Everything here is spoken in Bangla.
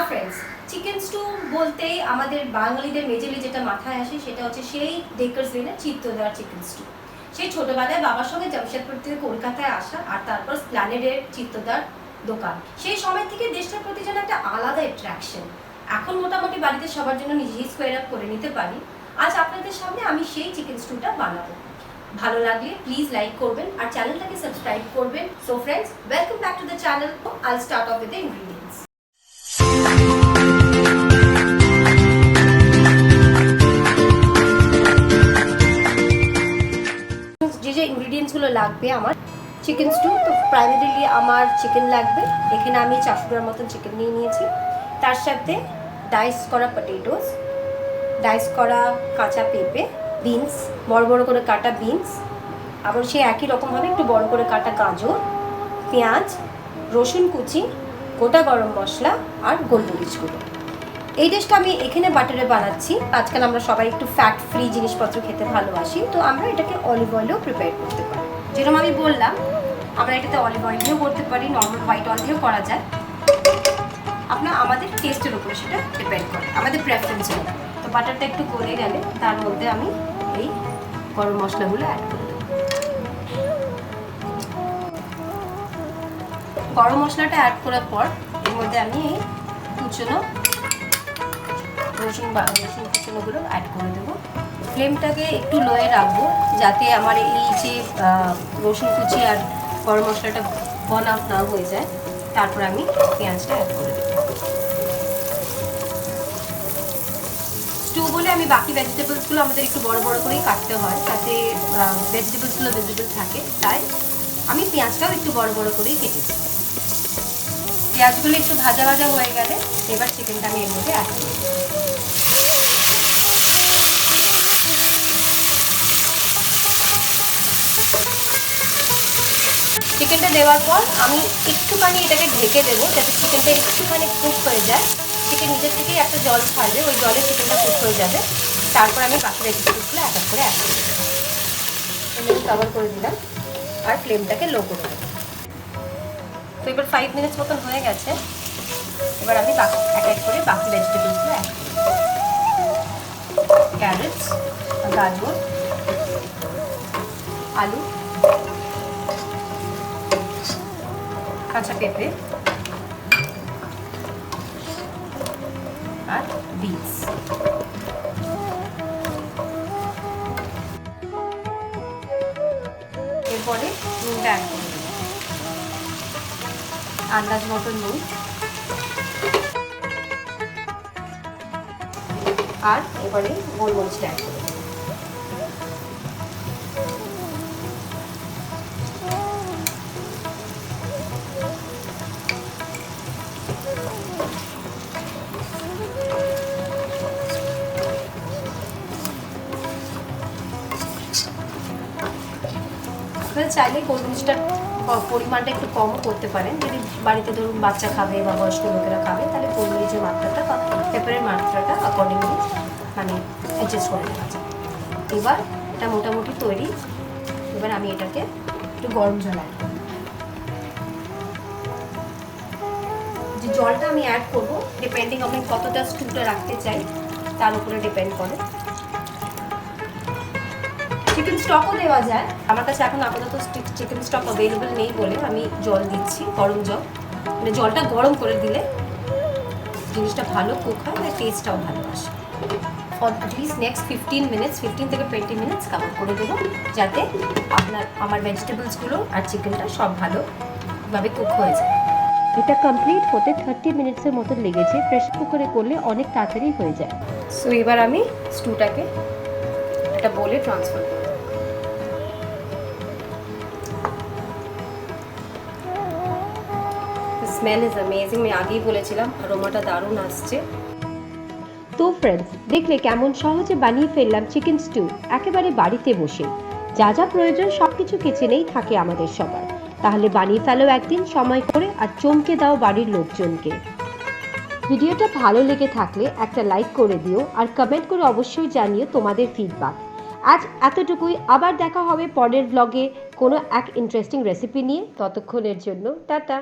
ফ্রেন্ডস, চিকেন স্টু বলতেই আমাদের বাঙালিদের মেজরলি যেটা মাথায় আসে সেটা হচ্ছে সেই ডেকার্স লেনের চিত্তদার চিকেন স্টু। সেই ছোটবেলায় বাবার সঙ্গে জামশেদপুর থেকে কলকাতায় আসা আর তারপর স্প্ল্যানেডের চিত্তদার দোকান, সেই সময় থেকে দেশটার প্রতি যেন একটা আলাদা অ্যাট্রাকশন। এখন মোটামুটি বাড়িতে সবার জন্য নিজেই স্কোয়ার আপ করে নিতে পারি। আজ আপনাদের সামনে আমি সেই চিকেন স্টুটা বানাবো। ভালো লাগলে প্লিজ লাইক করবেন আর চ্যানেলটাকে সাবস্ক্রাইব করবেন। So friends, welcome back to the channel. I'll start off with the ingredients. যে ইনগ্রিডিয়েন্টসগুলো লাগবে আমার চিকেন স্টু, তো প্রাইমারিলি আমার চিকেন লাগবে। এখানে আমি 400 গ্রাম মতন চিকেন নিয়ে নিয়েছি। তার সাথে ডাইস করা পটেটোস, ডাইস করা কাঁচা পেঁপে, বিনস, বড় বড় করে কাটা বিনস, আবার সেই একই রকমভাবে একটু বড় করে কাটা গাজর, পেঁয়াজ, রসুন কুচি, গোটা গরম মশলা আর গোলমরিচগুলো। এই ডিশটা আমি এখানে বাটারে বানাচ্ছি। আজকাল আমরা সবাই একটু ফ্যাট ফ্রি জিনিসপত্র খেতে ভালোবাসি, তো আমরা এটাকে অলিভ অয়েলেও প্রিপেয়ার করতে পারি। যেরকম আমি বললাম, আমরা এটাতে অলিভ অয়েল দিয়েও করতে পারি, নর্মাল হোয়াইট অয়েল দিয়েও করা যায়। আমাদের টেস্টের উপরে সেটা ডিপেন্ড করে, আমাদের প্রেফারেন্সের উপরে। তো বাটারটা একটু গলে গেলে তার মধ্যে আমি এই গরম মশলাগুলো অ্যাড করে দেবো। গরম মশলাটা অ্যাড করার পর এর মধ্যে আমি এই কুচনো রসুন কুচনোগুলো অ্যাড করে দেবো। ফ্লেমটাকে একটু লোয়ে রাখবো যাতে আমার এই যে রসুন কুচি আর গরম মশলাটা বার্ন আউট না হয়ে যায়। তারপর আমি পেঁয়াজটা অ্যাড করে দেবো। স্টু বলে আমি বাকি ভেজিটেবলসগুলো আমাদের একটু বড় বড় করেই কাটতে হয় যাতে ভেজিটেবলসগুলো ভিজিবল থাকে, তাই আমি পেঁয়াজটাও একটু বড় বড় করেই কেটেছি। পেঁয়াজগুলো একটু ভাজা ভাজা হয়ে গেলে এবার চিকেনটা আমি এর মধ্যে অ্যাড করব। চিকেনটা দেওয়ার পর আমি একটুখানি এটাকে ঢেকে দেবো যাতে চিকেনটা একটুখানি কুক হয়ে যায়। চিকেন নিজের থেকেই একটা জল ছাড়বে, ওই জলে চিকেনটা কুক হয়ে যাবে। তারপর আমি বাকি ভেজিটেবলসগুলো এক এক করে অ্যাড করে দেবো। এমনি কভার করে দিলাম আর ফ্লেমটাকে লো করে দেবো। তো এবার 5 মিনিটস মতন হয়ে গেছে। এবার আমি এক এক করে বাকি ভেজিটেবলসগুলো অ্যাড করি। ক্যারেটস, গাজর, আলু, কাঁচা পেঁপে আর বিনস। এরপরে নুনটা অ্যাড করে দেবো, আন্দাজ মতো নুন। আর এবারে গোলমরিচটা অ্যাড করে দেবো। চাইলে গোলমরিচটার পরিমাণটা একটু কমও করতে পারেন। যদি বাড়িতে ধরুন বাচ্চা খাবে বা বয়স্ক লোকেরা খাবে, তাহলে গোলমরিচের মাত্রাটা বা পেপারের মাত্রাটা অ্যাকর্ডিংলি অ্যাডজাস্ট করে নেওয়া যায়। এবার এটা মোটামুটি তৈরি। এবার আমি এটাকে একটু গরম জল অ্যাড করব। যে জলটা আমি অ্যাড করবো ডিপেন্ডিং আমি কতটা স্টুটা রাখতে চাই তার উপরে ডিপেন্ড করে। চিকেন স্টকও দেওয়া যায়, আমার কাছে এখন আপাতত চিকেন স্টক অ্যাভেলেবল নেই বলে আমি জল দিচ্ছি, গরম জল। মানে জলটা গরম করে দিলে জিনিসটা ভালো কুক হয় আর টেস্টটাও ভালো আসে। ফর অ্যাটলিস্ট নেক্সট 15 মিনিটস, 15 থেকে 20 মিনিটস কাভার করে দেবো যাতে আমার ভেজিটেবলসগুলো আর চিকেনটা সব ভালোভাবে কুক হয়ে যায়। এটা কমপ্লিট হতে 30 মিনিটসের মতো লেগেছে। প্রেসার কুকারে করলে অনেক তাড়াতাড়ি হয়ে যায়। সো এবার আমি স্টুটাকে একটা বোলে ট্রান্সফার করব। স্মেল ইজ অ্যামেজিং, আমি আগেই বলেছিলাম অ্যারোমাটা দারুণ আসছে। তো ফ্রেন্ডস, দেখলে কেমন সহজে বানিয়ে ফেললাম চিকেন স্টু একেবারে বাড়িতে বসে। যা যা প্রয়োজন সবকিছু কিচেনেই থাকে আমাদের সবার। তাহলে বানিয়ে ফেলো একদিন সময় করে আর চমকে দাও বাড়ির লোকজনকে। ভিডিওটা ভালো লেগে থাকলে একটা লাইক করে দিও আর কমেন্ট করে অবশ্যই জানিও তোমাদের ফিডব্যাক। আজ এতটুকুই, আবার দেখা হবে পরের ব্লগে কোনো এক ইন্টারেস্টিং রেসিপি নিয়ে। ততক্ষণের জন্য টাটা।